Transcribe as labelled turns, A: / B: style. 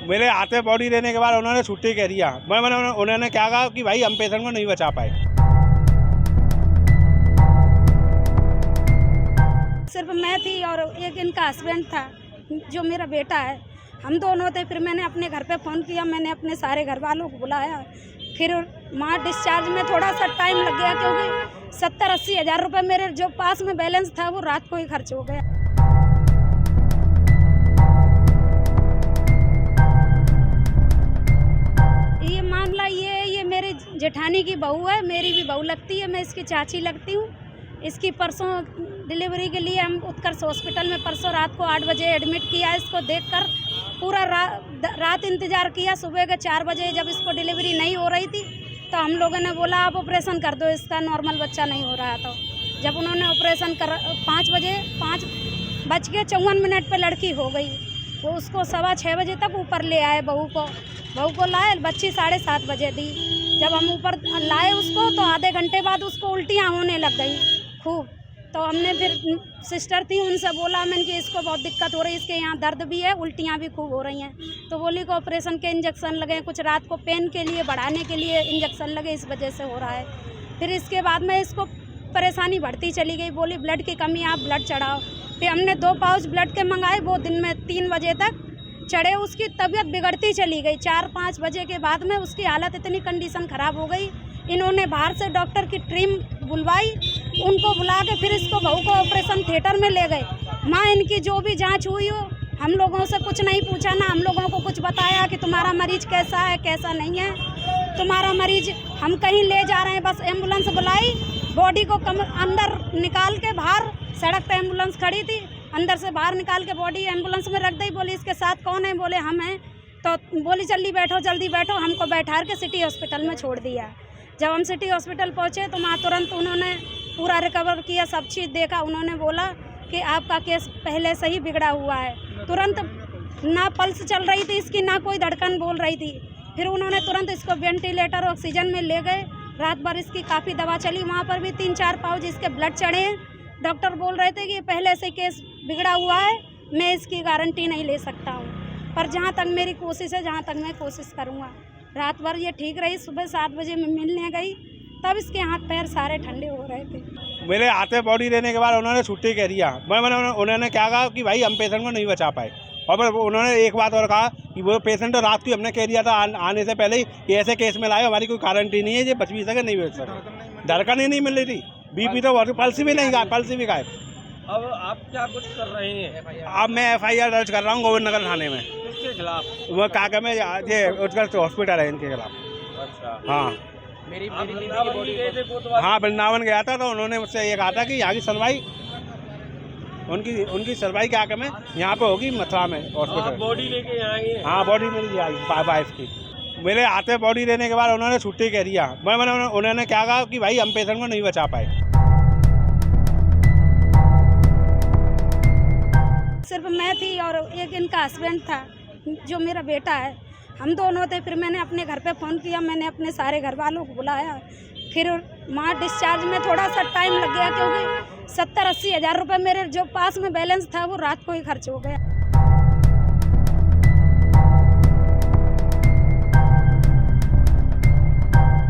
A: मेरे हाथ में बॉडी देने के बाद उन्होंने छुट्टी कह दिया। मैंने उन्होंने क्या कहा कि भाई हम पेशेंट को नहीं बचा पाए।
B: सिर्फ मैं थी और एक इनका हस्बैंड था जो मेरा बेटा है, हम दोनों थे। फिर मैंने अपने घर पे फ़ोन किया, मैंने अपने सारे घर वालों को बुलाया। फिर वहाँ डिस्चार्ज में थोड़ा सा टाइम लग गया क्योंकि 70-80 हज़ार रुपये मेरे जो पास में बैलेंस था वो रात को ही खर्च हो गया। ये मामला ये मेरी जेठानी की बहू है, मेरी भी बहू लगती है, मैं इसकी चाची लगती हूँ। इसकी परसों डिलीवरी के लिए हम उत्कर्ष हॉस्पिटल में परसों रात को 8 बजे एडमिट किया। इसको देखकर पूरा रात इंतज़ार किया। सुबह के 4 बजे जब इसको डिलीवरी नहीं हो रही थी तो हम लोगों ने बोला आप ऑपरेशन कर दो, इसका नॉर्मल बच्चा नहीं हो रहा। तो जब उन्होंने ऑपरेशन कर 5:54 पर लड़की हो गई। वो उसको 6:15 बजे तक ऊपर ले आए। बहू को लाए, बच्ची 7:30 बजे दी। जब हम ऊपर लाए उसको तो आधे घंटे बाद उसको उल्टियाँ होने लग गई खूब। तो हमने फिर सिस्टर थी उनसे बोला मैंने कि इसको बहुत दिक्कत हो रही है, इसके यहाँ दर्द भी है, उल्टियाँ भी खूब हो रही हैं। तो बोली को ऑपरेशन के इंजेक्शन लगे, कुछ रात को पेन के लिए बढ़ाने के लिए इंजेक्शन लगे, इस वजह से हो रहा है। फिर इसके बाद में इसको परेशानी बढ़ती चली गई। बोली ब्लड की कमी, आप ब्लड चढ़ाओ। फिर हमने 2 पाउच ब्लड के मंगाए, वो दिन में 3 बजे तक चढ़े। उसकी तबीयत बिगड़ती चली गई। 4-5 बजे के बाद में उसकी हालत इतनी कंडीशन ख़राब हो गई। इन्होंने बाहर से डॉक्टर की टीम बुलवाई, उनको बुला के फिर इसको बहू को ऑपरेशन थिएटर में ले गए। माँ इनकी जो भी जांच हुई हो, हम लोगों से कुछ नहीं पूछा, ना हम लोगों को कुछ बताया कि तुम्हारा मरीज कैसा है कैसा नहीं है। तुम्हारा मरीज हम कहीं ले जा रहे हैं, बस एम्बुलेंस बुलाई, बॉडी को अंदर निकाल के बाहर सड़क पर एम्बुलेंस खड़ी थी, अंदर से बाहर निकाल के बॉडी एम्बुलेंस में रख दी। बोली इसके साथ कौन है? बोले हम हैं। तो बोली जल्दी बैठो। हमको बैठा के सिटी हॉस्पिटल में छोड़ दिया। जब हम सिटी हॉस्पिटल पहुँचे तो वहाँ तुरंत उन्होंने पूरा रिकवर किया, सब चीज़ देखा। उन्होंने बोला कि आपका केस पहले से ही बिगड़ा हुआ है। तुरंत ना पल्स चल रही थी इसकी, ना कोई धड़कन बोल रही थी। फिर उन्होंने तुरंत इसको वेंटिलेटर ऑक्सीजन में ले गए। रात भर इसकी काफ़ी दवा चली। वहाँ पर भी 3-4 पाउच इसके ब्लड चढ़े हैं। डॉक्टर बोल रहे थे कि पहले से केस बिगड़ा हुआ है, मैं इसकी गारंटी नहीं ले सकता हूँ, पर जहाँ तक मेरी कोशिश है, जहाँ तक मैं कोशिश करूँगा। रात भर ये ठीक रही। सुबह 7 बजे मैं मिलने गई तब इसके हाथ पैर सारे ठंडे हो रहे थे।
A: मेरे हाथ में बॉडी देने के बाद उन्होंने छुट्टी कह दिया। मैंने उन्होंने क्या कहा कि भाई हम पेशेंट को नहीं बचा पाए। और फिर उन्होंने एक बात और कहा कि वो पेशेंट तो रात को हमने कह दिया था आने से पहले ही कि ऐसे केस में लाए, हमारी कोई गारंटी नहीं है, ये बच भी सके नहीं बच सके। धड़कन ही नहीं मिल रही थी, बीपी तो पल्स भी नहीं गायब, पल्स भी गायब।
C: अब आप क्या कुछ कर रहे हैं?
A: अब मैं FIR दर्ज कर रहा हूँ गोविंद नगर थाने में।
C: किसके खिलाफ?
A: वो काका में ये उत्कर्ष हॉस्पिटल है इनके खिलाफ।
C: अच्छा,
A: हाँ
C: मेरी हाँ
A: वृंदावन गया था तो उन्होंने मुझसे ये कहा था कि यहाँ की सुनवाई उनकी सुनवाई क्या में यहाँ पे होगी मथुरा में हॉस्पिटल।
C: बॉडी लेके आएंगे?
A: हाँ बॉडी मिल जाएगी वाइफ की। मेरे हाथ में बॉडी देने के बाद उन्होंने छुट्टी कह दिया। मैंने उन्होंने क्या कहा कि भाई हम पेशेंट को नहीं बचा पाए।
B: सिर्फ मैं थी और एक इनका हस्बैंड था जो मेरा बेटा है, हम दोनों थे। फिर मैंने अपने घर पे फ़ोन किया, मैंने अपने सारे घर वालों को बुलाया। फिर वहाँ डिस्चार्ज में थोड़ा सा टाइम लग गया क्योंकि 70-80 हज़ार रुपये मेरे जो पास में बैलेंस था वो रात को ही खर्च हो गया।